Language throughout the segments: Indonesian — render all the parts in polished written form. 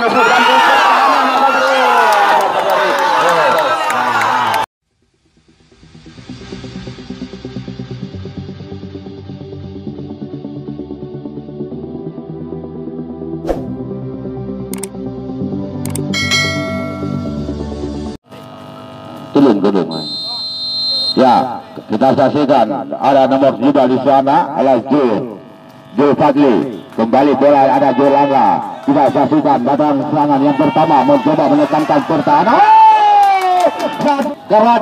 menusukkan tulung. Ya, kita saksikan ada nomor juga di sana, adalah Jul Fadli. Kembali bola ada Jul Langga. Kita saksikan datang serangan yang pertama mencoba menekankan pertahanan. Karena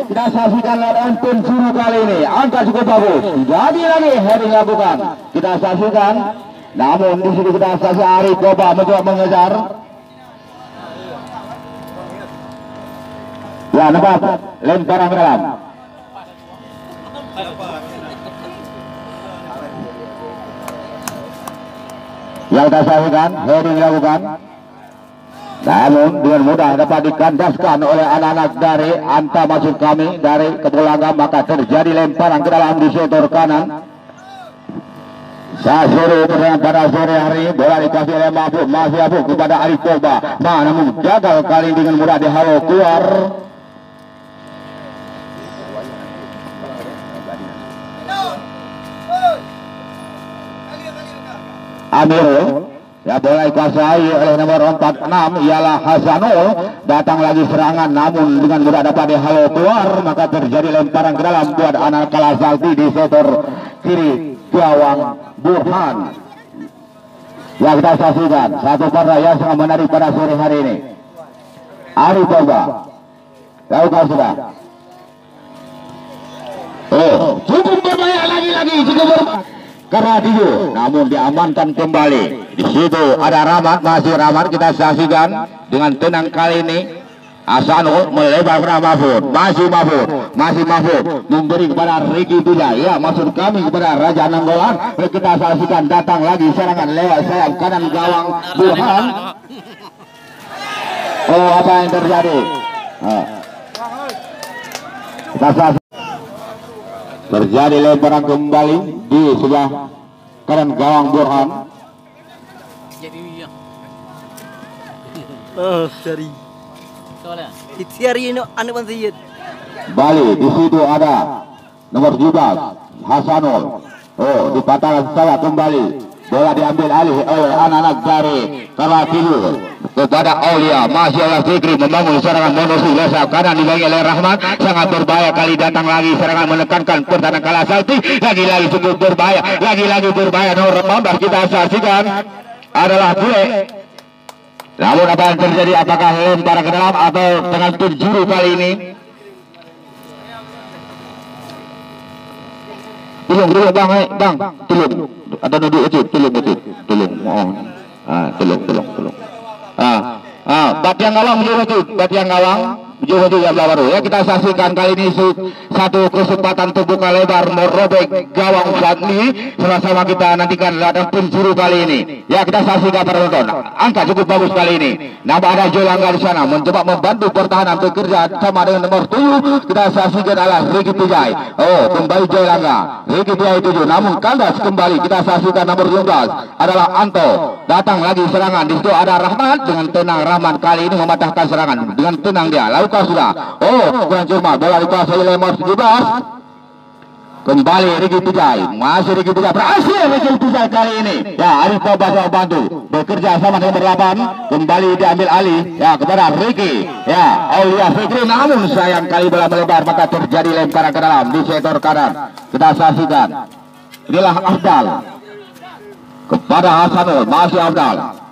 kita saksikan lawan penjuru kali ini angka cukup bagus. Jadi lagi heading lakukan. Kita saksikan. Namun di sini kita saksikan Arif Koba mencoba mengejar. Ya, nampak lemparan ke dalam. Yang kita saksikan, heading dilakukan. Namun dengan mudah dapat dikandaskan oleh anak-anak dari Anta maksud kami dari Kepulauan, maka terjadi lemparan ke dalam di sektor kanan. Saya suruh pada sore hari bola dikasih oleh Mahfud, masih Mahfud kepada Arif Koba. Namun gagal kali dengan mudah dihalau keluar. Amirul, ya bola dikuasai oleh nomor 46 ialah Hasanul. Datang lagi serangan, namun dengan mudah dapat dihalau keluar, maka terjadi lemparan ke dalam buat anak kalah Salti di sektor kiri gawang Burhan. Ya, kita saksikan satu partai yang sangat menarik pada sore hari ini. Arif Koba, tahu kau sudah? Cukup berbahaya lagi cukup berbahaya. Karadiyo, namun diamankan kembali. Di situ ada Rahmat, masih Rahmat. Kita saksikan dengan tenang kali ini. Hasanul melebar kepada Mahfud, masih Mahfud memberi kepada Ricky Tujai. Ya, maksud kami kepada Raja Nanggolan. Kita saksikan datang lagi serangan lewat sayap kanan gawang Burhan. Oh, apa yang terjadi? Kita saksikan terjadi lemparan kembali di sebelah kanan gawang Burhan. Dari ini anu Sayyid. Bali di situ ada nomor 17 Hasanul. Oh, dipatahkan saya kembali. Bola diambil alih oleh anak-anak dari Karatilu kepada Aulia. Masih oleh Fikri membangun serangan menuju lesap kanan dibagi oleh Rahmat. Sangat berbahaya kali datang lagi serangan menekankan pertahanan kalah Salti. Lagi-lagi cukup berbahaya. Lagi-lagi berbahaya nomor 14 kita saksikan adalah Bule. Namun apa yang terjadi? Apakah lempar ke dalam atau dengan penjuru kali ini? Tolong bang, tolong. Ada duduk itu, tolong. Tolong. Batiang Gawang menuju itu yang baru. Ya, kita saksikan kali ini satu kesempatan terbuka lebar merobek gawang Fadli. Sama-sama kita nantikan ladang penjuru kali ini. Ya, kita saksikan para penonton. Angka cukup bagus kali ini. Nampak ada Jolangga di sana mencoba membantu pertahanan bekerja sama dengan nomor 7. Kita saksikan adalah Ricky Tujai. Oh, kembali Jolangga. Ricky Tujai 7. Namun kandas kembali. Kita saksikan nomor 12 adalah Anto. Datang lagi serangan. Di situ ada Rahmat dengan tenang. Rahmat kali ini mematahkan serangan dengan tenang dia. Lalu sudah. Oh, kurang cuma bola dikuasai oleh nomor 17. Kembali Ricky Tujai. Masih Ricky Tujai. Berhasil Ricky Tujai kali ini. Ya, Arif Koba bantu. Bekerja sama dengan nomor 8. Kembali diambil alih. Ya, kepada Ricky. Ya, Aulia Fikri. Namun sayang kali bola melebar. Maka terjadi lemparan ke dalam di sektor kanan. Kita saksikan. Inilah Afdal. Kepada Hasanul. Masih Afdal.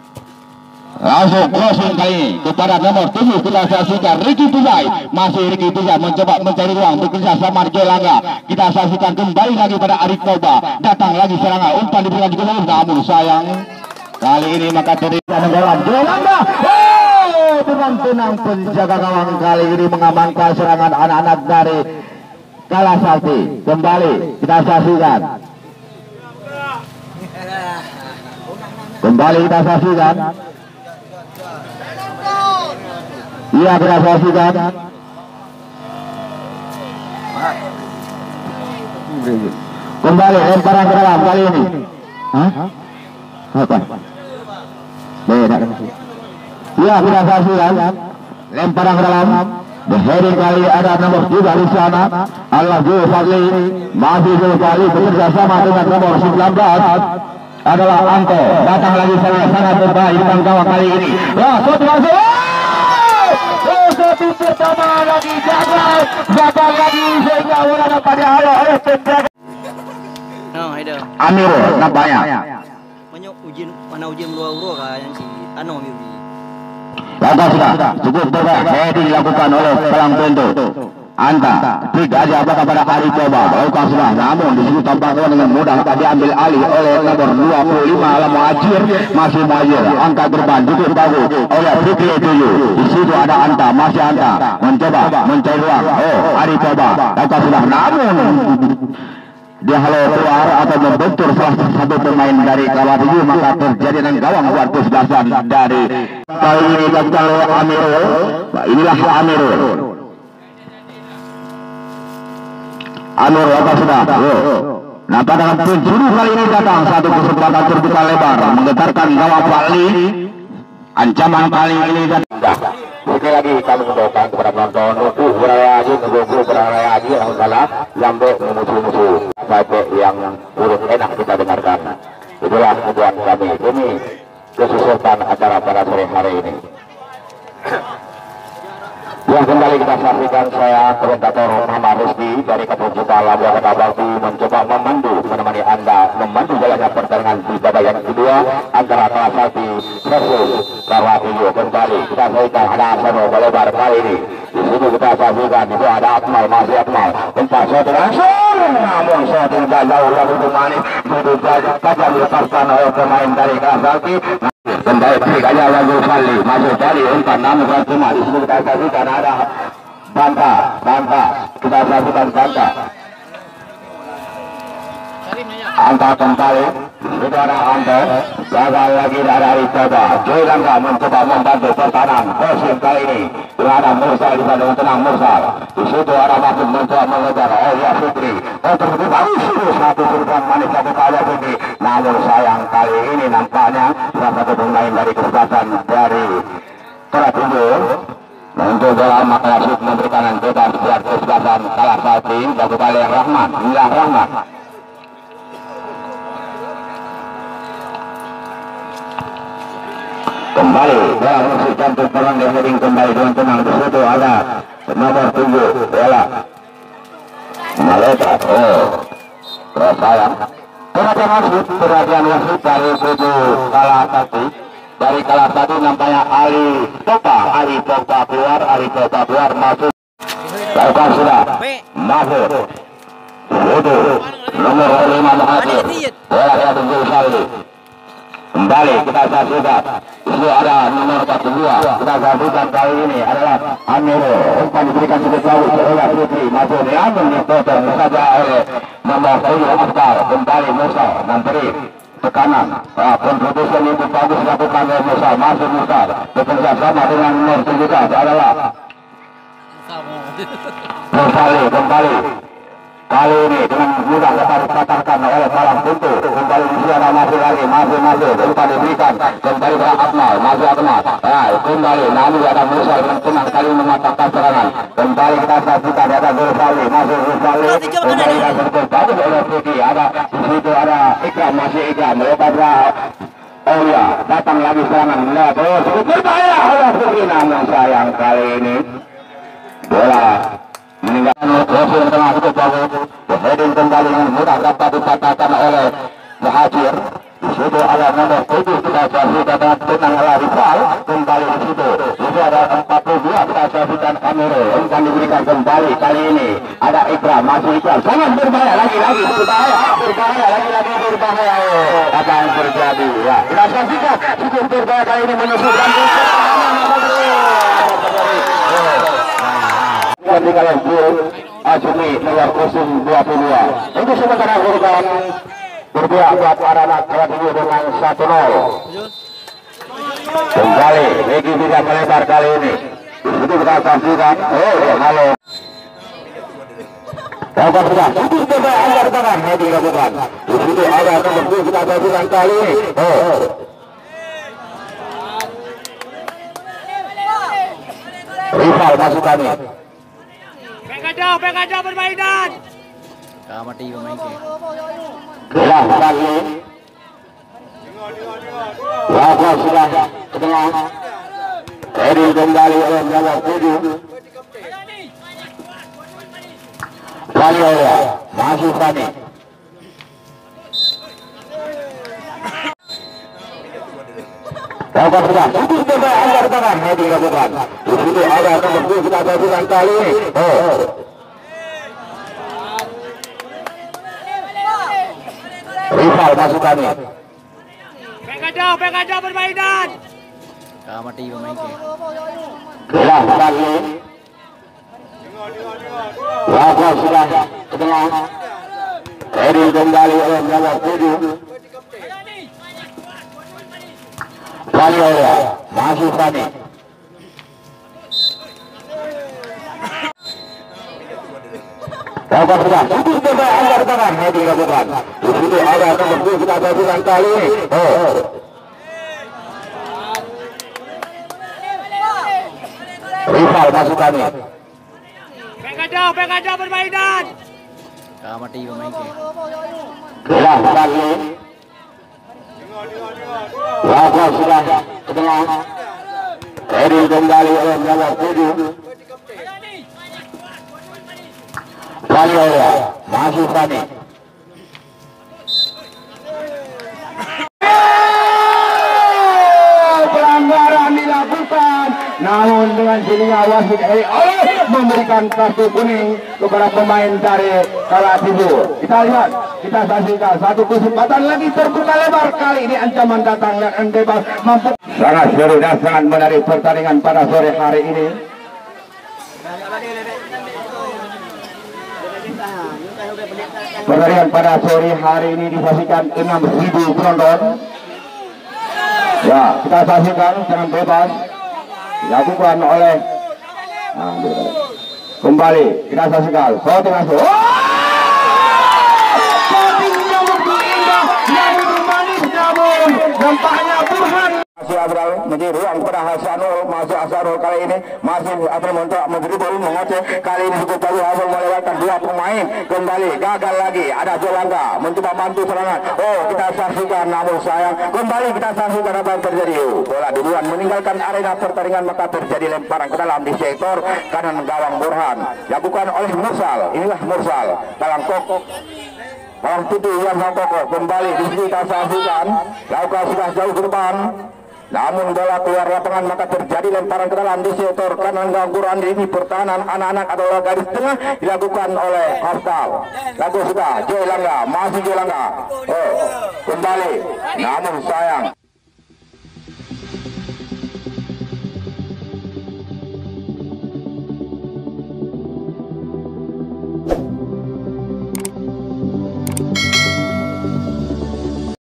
Langsung crossing kali ini kepada nomor 7. Kita saksikan Ricky Tujai. Masih Ricky Tujai mencoba mencari ruang bekerja sama Jolangga. Kita saksikan kembali lagi pada Arif Koba. Datang lagi serangan. Umpan diberikan juga namun sayang kali ini maka terjadi menggolong Jolangga. Dengan tenang penjaga gawang kali ini mengamankan serangan anak-anak dari Kalah Salti. Kembali kita saksikan. Iya, kita saksikan. Kembali lemparan ke dalam kali ini. Hah? Apa? Beda kan sih. Ya, kita saksikan lemparan ke dalam. Heading kali ada nomor 3 di sana. Al-Zul Fadli masih Zul Fadli bekerja sama dengan nomor 19 adalah Anto. Datang lagi sangat berbahaya di gawang kali ini. Ya, satu langsung. Satu pertama lagi gagal lagi sehingga bola dapat dihalau oleh penjaga. Amir nampaknya. Mana ujian luar kayaknya si Ano Mimi. Langkah sudah cukup coba heading dilakukan oleh Pelang Pintu. Anta tidak ada apa kepada Ali coba langkah sudah, namun disitu tampaknya dengan mudah dapat diambil alih oleh nomor 25 Alam Muhajir. Masih Muhajir angkat berban cukup bagus oleh Fikri Tuju. Di situ ada Anta, masih Anta mencoba mencari ruang. Ali coba langkah sudah, namun dia halau keluar atau membentur salah satu pemain dari Kelapa Tujuh, maka terjadi dengan gawang buat kesebelasan dari kali ini dilakukan oleh Amirul. Inilah Amirul. Amirul apa sudah? Nah, pada pencuri kali ini datang satu kesempatan terbuka lebar menggetarkan gawang Bali. Ancaman kali ini datang. Sekali lagi kami mendoakan kepada penonton untuk beraya haji yang salah sampai musuh-musuh sampai yang buruk enak kita dengarkan. Itulah tujuan kami ini kesusupan acara pada sore hari ini. Yang kembali kita saksikan, saya komentator Muhammad Rizky dari Kapoljuta Labuan Bakti mencoba menemani Anda memandu jalannya pertandingan di babak yang kedua antara Kelasati versus Karwatiyo. Kembali kita saksikan ada Asano Balebar kali ini. Di situ kita saksikan itu ada Akmal, masih Akmal tempat shot langsung, namun shot tidak jauh lalu manis begitu saja dilepaskan oleh pemain dari Kelasati. Kembali berikutnya lagu Fali masuk Fali umpan, namun cuma di situ kita saksikan ada Banta kita saksikan Banta Anta kembali itu ada Anta gagal lagi dari coba Joy Langga mencoba membantu pertahanan Kosim kali ini ada Mursal bisa dengan tenang Mursal. Di situ ada Mahfud mencoba mengejar Aulia Fikri. Terbukti bagus satu surban manis satu kali Fikri, namun sayang kali ini nampaknya salah satu pemain dari kesempatan dari Teratunjuk untuk dalam makasih memberikan bebas buat kesempatan kalah satu satu kali yang Rahman. Inilah Rahman. Kembali dalam musik cantik perang dan heading kembali dengan tenang. Di situ ada nomor 7 bola Maleta. Sayang perhatian wasit dari 7 kalah satu. Dari kalah satu nampaknya Ali Pogba keluar masuk. Lakukan sudah masuk. Itu nomor 5 Mahathir. Bola yang tunggu sekali. Kembali kita saksikan itu ada nomor 42 kita saksikan kali ini adalah Amirul. Umpan diberikan cukup jauh oleh Putri masuk namun dipotong saja oleh nomor 7 Afkar. Kembali Musa memberi tekanan, kontribusi itu bagus dilakukan oleh Musa. Masuk Musa bekerja sama dengan nomor 17 adalah kembali kali ini dengan mudah dapat dikatakan oleh Palang Pintu. Kembali di sini masih umpan diberikan kembali ke Akmal, masih Akmal. Kembali namun ada Musa dengan tenang kali mematahkan serangan. Kembali kita saksikan ada Zulfali, masih Zulfali. Kembali kita sentuh bagus oleh Fikri. Ada di situ ada Ikram, masih Ikram. Mereka Aulia datang lagi serangan. Cukup berbahaya oleh Fikri, namun sayang kali ini bola meninggalkan Kosim tengah cukup bagus. Heading kembali dengan mudah dapat dipatahkan oleh Muhajir. Di situ ada nomor 7 kita saksikan dengan tenang oleh Rizal. Kembali di situ. Itu ada 42 kita saksikan Amirul. Umpan diberikan kembali kali ini ada Ikram, masih Ikram. Sangat berbahaya lagi berbahaya. Apa yang terjadi? Ya, kita saksikan cukup berbahaya kali ini menyusulkan. Tinggal Ajumi nomor 022 untuk sementara korban berpihak buat anak Jawa Timur dengan 1-0. Kembali Regi tidak melebar kali ini. Itu kita saksikan. Halo. Dapat sudah cukup berbahaya anggar tangan Regi lakukan. Di situ ada nomor 2 kita saksikan kali ini. Rival masuk kami. Pekajau permainan. Mati pemain ke. Bola lagi. Laga sudah ke tengah. Eri kembali oleh nomor 7. Kali oleh masuk kami. Laga sudah putus bola anggar tangan dilakukan. Di situ ada nomor 2 kita lakukan kali ini. Rival masuk kami. Pekajau permainan. Mati pemain ke. Bola lagi. Laga sudah ke tengah. Eri kembali oleh nomor 7. Kali oleh masuk kami. Laga sudah putus bola anggar tangan dilakukan. Di situ ada nomor 2 kita lakukan kali ini. Rival masuk kami. Pekajau permainan. Mati pemain ke. Bola lagi. Laga sudah ke tengah. Eri kembali oleh nomor 7. Kali oleh masuk kami. Pelanggaran dilakukan, namun dengan jadinya wasit Eri memberikan kartu kuning kepada pemain dari Kalatibu. Kita lihat, kita saksikan satu kesempatan lagi terbuka lebar, kali ini ancaman datang dan bebas mampu. Sangat seru dan sangat menarik pertandingan pada sore hari ini. Pertandingan pada sore hari ini disaksikan 6.000 penonton. Ya, kita saksikan dengan bebas dilakukan oleh kembali kita saksikan shooting langsung. Shootingnya begitu indah, namun manis, namun nampaknya Burhan. Masih Abral menjadi ruang pada Hasanul, masih Hasanul kali ini masih Abral untuk mendribble mengoceh, kali ini cukup bagus Hasanul melewatkan 2 pemain, kembali gagal lagi, ada Jolangga mencoba bantu serangan. Kita saksikan namun sayang, kembali kita saksikan apa yang terjadi. Bola duluan meninggalkan arena pertandingan, maka terjadi lemparan ke dalam di sektor kanan gawang Burhan, dilakukan oleh Mursal. Inilah Mursal dalam kokok Orang Putih yang kokoh kembali di sini kita saksikan. Lauka sudah jauh ke depan, namun bola keluar lapangan, maka terjadi lemparan ke dalam di sektor kanan gawang ini. Pertahanan anak-anak atau garis tengah dilakukan oleh Haftal. Lagu sudah Joy Langga, masih Joy Langga. Kembali, namun sayang